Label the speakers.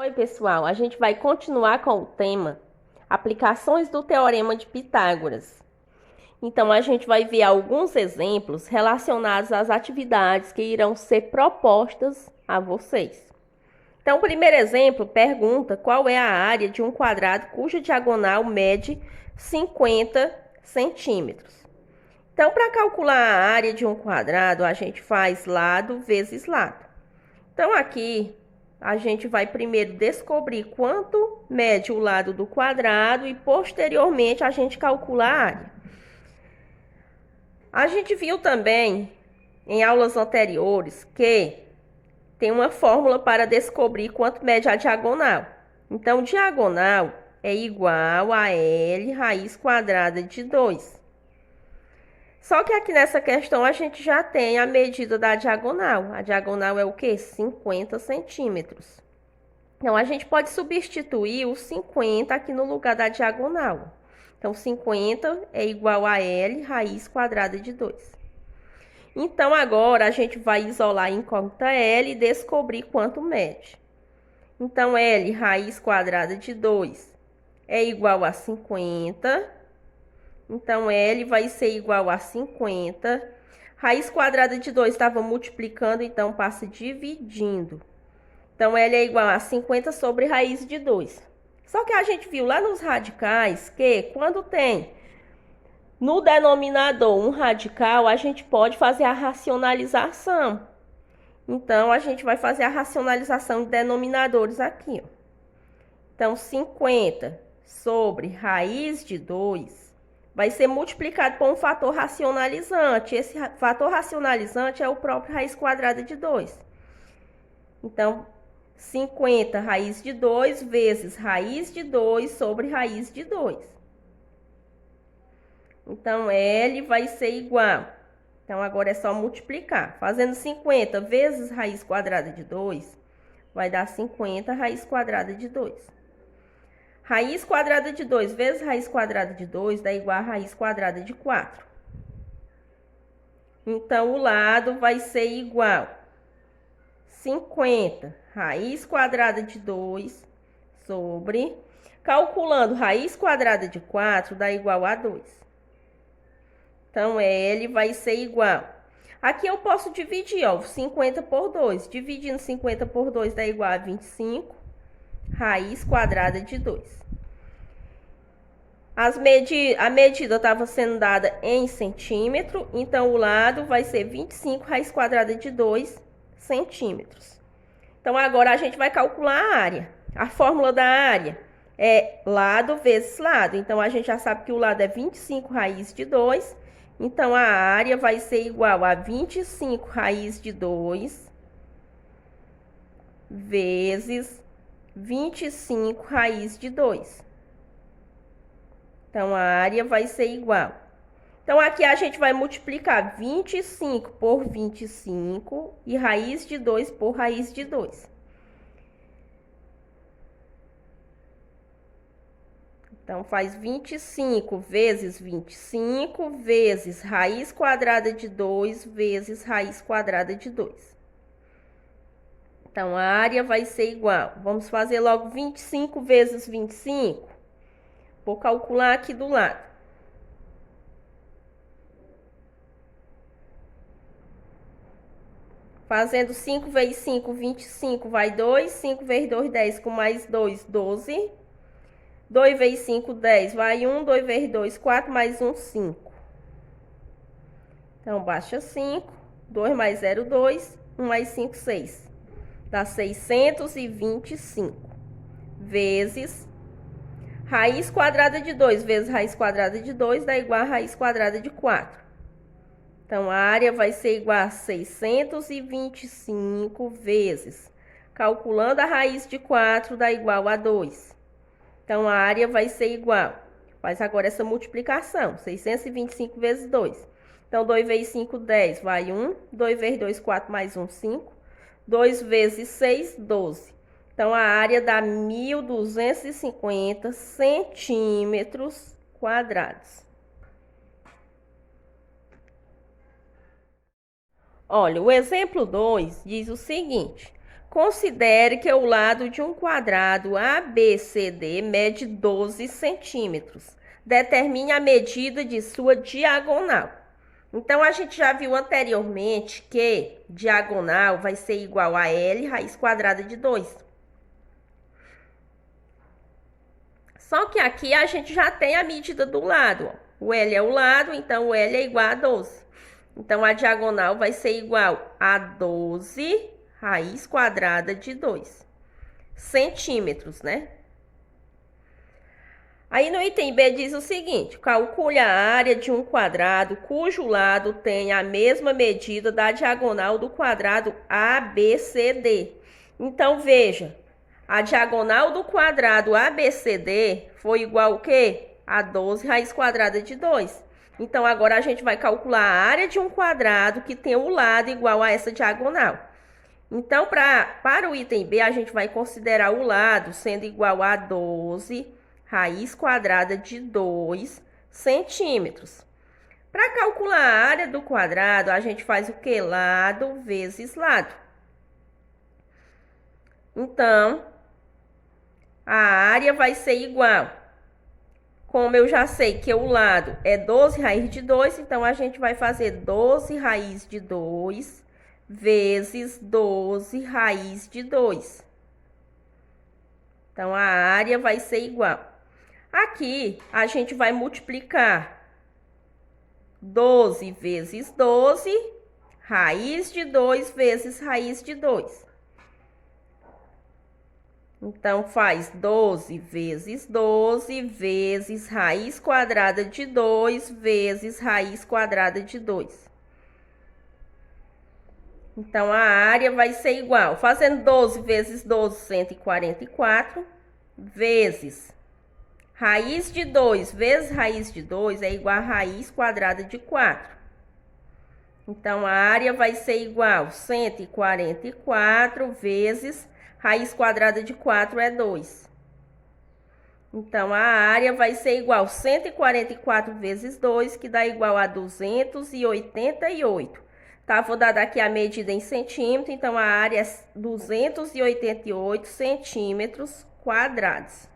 Speaker 1: Oi, pessoal, a gente vai continuar com o tema Aplicações do Teorema de Pitágoras. Então, a gente vai ver alguns exemplos relacionados às atividades que irão ser propostas a vocês. Então, o primeiro exemplo pergunta qual é a área de um quadrado cuja diagonal mede 50 centímetros. Então, para calcular a área de um quadrado, a gente faz lado vezes lado. Então, aqui a gente vai primeiro descobrir quanto mede o lado do quadrado e posteriormente a gente calcula a área. A gente viu também em aulas anteriores que tem uma fórmula para descobrir quanto mede a diagonal. Então, diagonal é igual a L raiz quadrada de 2. Só que aqui nessa questão a gente já tem a medida da diagonal. A diagonal é o quê? 50 centímetros. Então, a gente pode substituir o 50 aqui no lugar da diagonal. Então, 50 é igual a L raiz quadrada de 2. Então, agora a gente vai isolar a incógnita L e descobrir quanto mede. Então, L raiz quadrada de 2 é igual a 50. Então, L vai ser igual a 50. Raiz quadrada de 2 estava multiplicando, então passa dividindo. Então, L é igual a 50 sobre raiz de 2. Só que a gente viu lá nos radicais que quando tem no denominador um radical, a gente pode fazer a racionalização. Então, a gente vai fazer a racionalização de denominadores aqui. Então, 50 sobre raiz de 2 vai ser multiplicado por um fator racionalizante. Esse fator racionalizante é o próprio raiz quadrada de 2. Então, 50 raiz de 2 vezes raiz de 2 sobre raiz de 2. Então, L vai ser igual. Então, agora é só multiplicar. Fazendo 50 vezes raiz quadrada de 2, vai dar 50 raiz quadrada de 2. Raiz quadrada de 2 vezes raiz quadrada de 2 dá igual a raiz quadrada de 4. Então, o lado vai ser igual 50 raiz quadrada de 2 sobre... Calculando raiz quadrada de 4 dá igual a 2. Então, L vai ser igual. Aqui eu posso dividir, ó, 50 por 2. Dividindo 50 por 2 dá igual a 25 raiz quadrada de 2. A medida estava sendo dada em centímetro, então o lado vai ser 25 raiz quadrada de 2 centímetros. Então, agora a gente vai calcular a área. A fórmula da área é lado vezes lado. Então, a gente já sabe que o lado é 25 raiz de 2. Então, a área vai ser igual a 25 raiz de 2 vezes 25 raiz de 2. Então, a área vai ser igual. Então, aqui a gente vai multiplicar 25 por 25 e raiz de 2 por raiz de 2. Então, faz 25 vezes 25 vezes raiz quadrada de 2 vezes raiz quadrada de 2. Então, a área vai ser igual. Vamos fazer logo 25 vezes 25. Vou calcular aqui do lado. Fazendo 5 vezes 5, 25, vai 2. 5 vezes 2, 10, com mais 2, 12. 2 vezes 5, 10, vai 1. 2 vezes 2, 4, mais 1, 5. Então, baixa 5. 2 mais 0, 2. 1 mais 5, 6. Dá 625 vezes raiz quadrada de 2 vezes raiz quadrada de 2 dá igual a raiz quadrada de 4. Então, a área vai ser igual a 625 vezes. Calculando a raiz de 4 dá igual a 2. Então, a área vai ser igual. Faz agora essa multiplicação. 625 vezes 2. Então, 2 vezes 5, 10. Vai 1. 2 vezes 2, 4 mais 1, 5. 2 vezes 6, 12. Então, a área dá 1.250 centímetros quadrados. Olha, o exemplo 2 diz o seguinte. Considere que o lado de um quadrado ABCD mede 12 centímetros. Determine a medida de sua diagonal. Então, a gente já viu anteriormente que diagonal vai ser igual a L raiz quadrada de 2. Só que aqui a gente já tem a medida do lado. Ó. O L é o lado, então o L é igual a 12. Então, a diagonal vai ser igual a 12 raiz quadrada de 2 centímetros, né? Aí no item B diz o seguinte: calcule a área de um quadrado cujo lado tem a mesma medida da diagonal do quadrado ABCD. Então, veja, a diagonal do quadrado ABCD foi igual ao quê? A 12 raiz quadrada de 2. Então, agora a gente vai calcular a área de um quadrado que tem o lado igual a essa diagonal. Então, para o item B, a gente vai considerar o lado sendo igual a 12 raiz quadrada de 2 centímetros. Para calcular a área do quadrado, a gente faz o quê? Lado vezes lado. Então, a área vai ser igual. Como eu já sei que o lado é 12 raiz de 2, então a gente vai fazer 12 raiz de 2 vezes 12 raiz de 2. Então, a área vai ser igual. Aqui, a gente vai multiplicar 12 vezes 12, raiz de 2 vezes raiz de 2. Então, faz 12 vezes 12 vezes raiz quadrada de 2 vezes raiz quadrada de 2. Então, a área vai ser igual, fazendo 12 vezes 12, 144, vezes raiz de 2 vezes raiz de 2 é igual a raiz quadrada de 4. Então, a área vai ser igual a 144 vezes raiz quadrada de 4 é 2. Então, a área vai ser igual a 144 vezes 2, que dá igual a 288. Tá, vou dar daqui a medida em centímetro, então a área é 288 centímetros quadrados.